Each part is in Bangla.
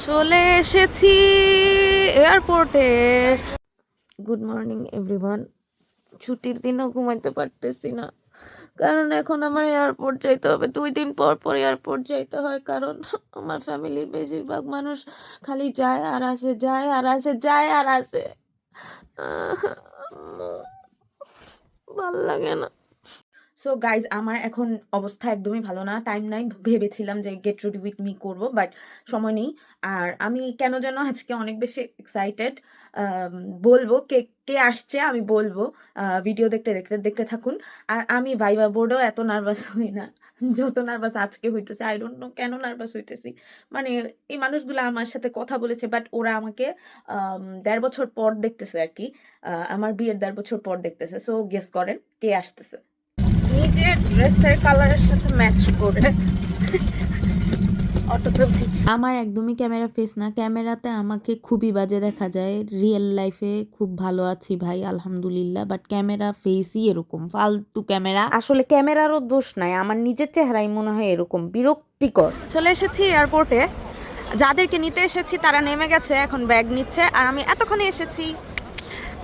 চলে এসেছি এয়ারপোর্টে। Good morning everyone. ছুটির দিনও ঘুমাইতে পারতেছি না, কারণ এখন আমার এয়ারপোর্ট যাইতে হবে। 2 দিন পর পর এয়ারপোর্ট যাইতে হয়, কারণ আমার ফ্যামিলির বেশিরভাগ মানুষ খালি যায় আর আসে, যায় আর আসে, যায় আর আসে। ভাল লাগে না। সো গাইজ, আমার এখন অবস্থা একদমই ভালো না, টাইম নাই। ভেবেছিলাম যে গেট রেডি উইথ মি করবো, বাট সময় নেই। আর আমি কেন যেন আজকে অনেক বেশি এক্সাইটেড। বলবো কে কে আসছে, আমি বলবো। ভিডিও দেখতে দেখতে দেখতে থাকুন। আর আমি ভাইবা বোর্ডেও এত নার্ভাস হই না যত নার্ভাস আজকে হইতেছে। আই ডোন্ট নো কেন নার্ভাস হইতেছি। মানে এই মানুষগুলো আমার সাথে কথা বলেছে, বাট ওরা আমাকে 1.5 বছর পর দেখতেছে আর কি। আমার বিয়ের 1.5 বছর পর দেখতেছে। সো গেস করেন কে আসতেছে। নিজের ড্রেসের কালারের সাথে ম্যাচ করে আমার একদমই ক্যামেরা ফেস না, ক্যামেরাতে আমাকে খুবই বাজে দেখা যায়। রিয়েল লাইফে খুব ভালো আছি ভাই, আলহামদুলিল্লাহ। বাট ক্যামেরা ফেসই এরকম ফালতু ক্যামেরা। আসলে ক্যামেরারও দোষ নাই, আমার নিজের চেহারাই মনে হয় এরকম বিরক্তিকর। চলে এসেছি এয়ারপোর্টে। যাদেরকে নিতে এসেছি তারা নেমে গেছে, এখন ব্যাগ নিচ্ছে। আর আমি এতক্ষণে এসেছি।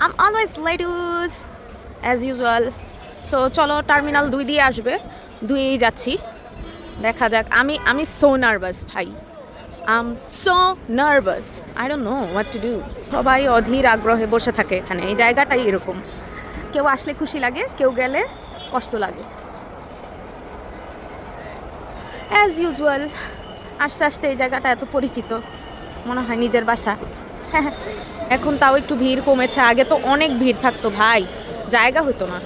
I am always ladies as usual. So চলো, টার্মিনাল 2 দিয়ে আসবে, 2-এই যাচ্ছি। দেখা যাক। আমি সো নার্ভাস ভাই, I am so nervous. I don't know what to do. সবাই অধীর আগ্রহে বসে থাকে এখানে। এই জায়গাটাই এরকম, কেউ আসলে খুশি লাগে, কেউ গেলে কষ্ট লাগে, অ্যাজ ইউজুয়াল। আস্তে আস্তে এই জায়গাটা এত পরিচিত, মনে হয় নিজের বাসা। হ্যাঁ, এখন তাও একটু ভিড় কমেছে। আগে তো অনেক ভিড় থাকতো ভাই, জায়গা হতো না।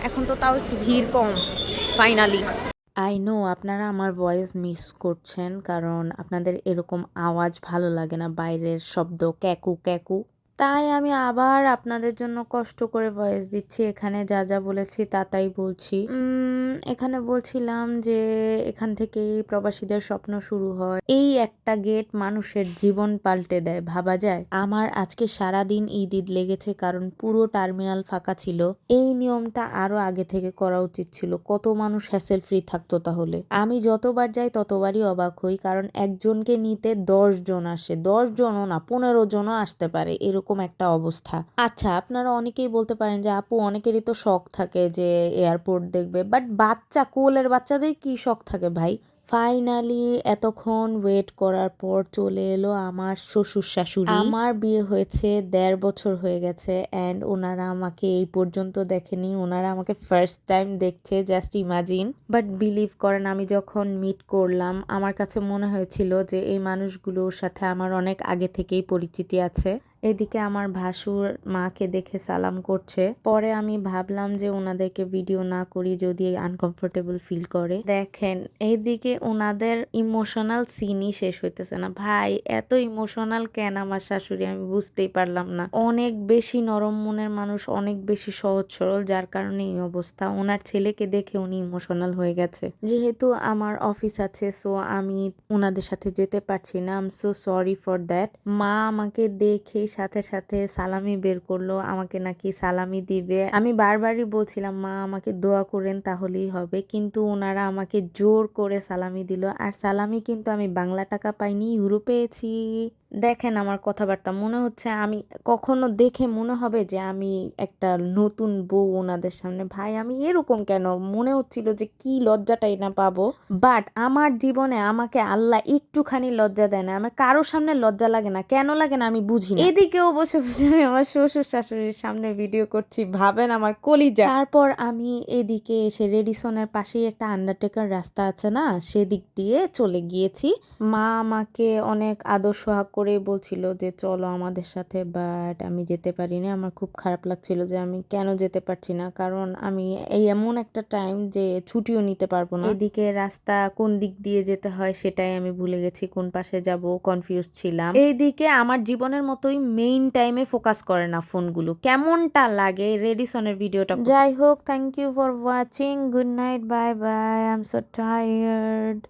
এখন তো তাও একটু ভিড় কম ফাইনালি। আই নো আপনারা আমার ভয়েস মিস করছেন, কারণ আপনাদের এরকম আওয়াজ ভালো লাগে না, বাইরের শব্দ ক্যাকু ক্যাকু। তাই আমি আবার আপনাদের জন্য কষ্ট করে ভয়েস দিচ্ছি। এখানে যা যা বলেছি তাই বলছি। এখানে বলছিলাম যে এখান থেকেই প্রবাসীদের স্বপ্ন শুরু হয়। এই একটা গেট মানুষের জীবন পাল্টে দেয়, ভাবা যায়। আমার আজকে সারাদিন ঈদ লেগেছে, কারণ পুরো টার্মিনাল ফাঁকা ছিল। এই নিয়মটা আরো আগে থেকে করা উচিত ছিল। কত মানুষ হ্যাসেল ফ্রি থাকতো তাহলে। আমি যতবার যাই ততবারই অবাক হই, কারণ একজনকে নিতে 10 জন আসে। 10 জনও না, 15 জনও আসতে পারে, এরকম একটা অবস্থা। আচ্ছা, আপনারা অনেকেই বলতে পারেন যে আপু, অনেকেরই তো শখ থাকে যে এয়ারপোর্ট দেখবে, বাট বাচ্চা, কোলের বাচ্চাদের কি শখ থাকে ভাই। ফাইনালি এতক্ষণ ওয়েট করার পর চলে এলো আমার শ্বশুর শাশুড়ি। আমার বিয়ে হয়েছে 1.5 বছর হয়ে গেছে, অ্যান্ড ওনারা আমাকে এই পর্যন্ত দেখেনি। ওনারা আমাকে ফার্স্ট টাইম দেখছে, জাস্ট ইমাজিন। বাট বিলিভ করেন, আমি যখন মিট করলাম আমার কাছে মনে হয়েছিল যে এই মানুষগুলোর সাথে আমার অনেক আগে থেকেই পরিচিতি আছে। এদিকে আমার ভাসুর মাকে দেখে সালাম করছে। পরে আমি ভাবলাম যে ওনাদেরকে ভিডিও না করি, যদি আনকমফোর্টেবল ফিল করে। দেখেন এইদিকে ওনাদের ইমোশনাল সিনই শেষ হইতেছে না ভাই। এত ইমোশনাল কেন আমার শাশুড়ি, আমি বুঝতেই পারলাম না। অনেক বেশি নরম মনের মানুষ, অনেক বেশি সহজ সরল, যার কারণে এই অবস্থা। ওনার ছেলেকে দেখে উনি ইমোশনাল হয়ে গেছে। যেহেতু আমার অফিস আছে, সো আমি ওনাদের সাথে যেতে পারছি না। I am so sorry for that. মা আমাকে দেখে সাথে সাথে সালামি বের করলো, আমাকে নাকি সালামি দিবে। আমি বারবারই বলছিলাম মা আমাকে দোয়া করেন, তাহলেই হবে। কিন্তু ওনারা আমাকে জোর করে সালামি দিল। আর সালামি কিন্তু আমি বাংলা টাকা পাইনি, ইউরো পেয়েছি। দেখেন আমার কথাবার্তা, মনে হচ্ছে আমি কখনো দেখে মনে হবে যে আমি একটা নতুন বউ ওনাদের সামনে। ভাই আমি এরকম কেন, মনে হচ্ছিল যে কি লজ্জাটাই না পাবো। বাট আমার জীবনে আমাকে আল্লাহ একটুখানি লজ্জা দেয় না। আমার কারোর সামনে লজ্জা লাগে না, কেন লাগে না আমি বুঝি না। এদিকেও বসে বসে আমি আমার শ্বশুর শাশুড়ির সামনে ভিডিও করছি, ভাবেন আমার কলিজা। তারপর আমি এদিকে এসে রেডিসনের পাশেই একটা আন্ডারটেকার রাস্তা আছে না, সেদিক দিয়ে চলে গিয়েছি। মা আমাকে অনেক আদর সোহাগ করে বলছিল যে চলো আমাদের সাথে, বাট আমি যেতে পারিনি। আমার খুব খারাপ লাগছিল যে আমি কেন যেতে পারছি না, কারণ আমি এই এমন একটা টাইম যে ছুটিও নিতে পারবো না। এদিকে রাস্তা কোন দিক দিয়ে যেতে হয় সেটাই আমি ভুলে গেছি, কোন পাশে যাব কনফিউজ ছিলাম। এইদিকে আমার জীবনের মতোই মেইন টাইমে ফোকাস করে না ফোনগুলো। কেমনটা লাগে রেডিসনের ভিডিওটা। যাই হোক, thank you for watching, good night, bye bye, I am so tired.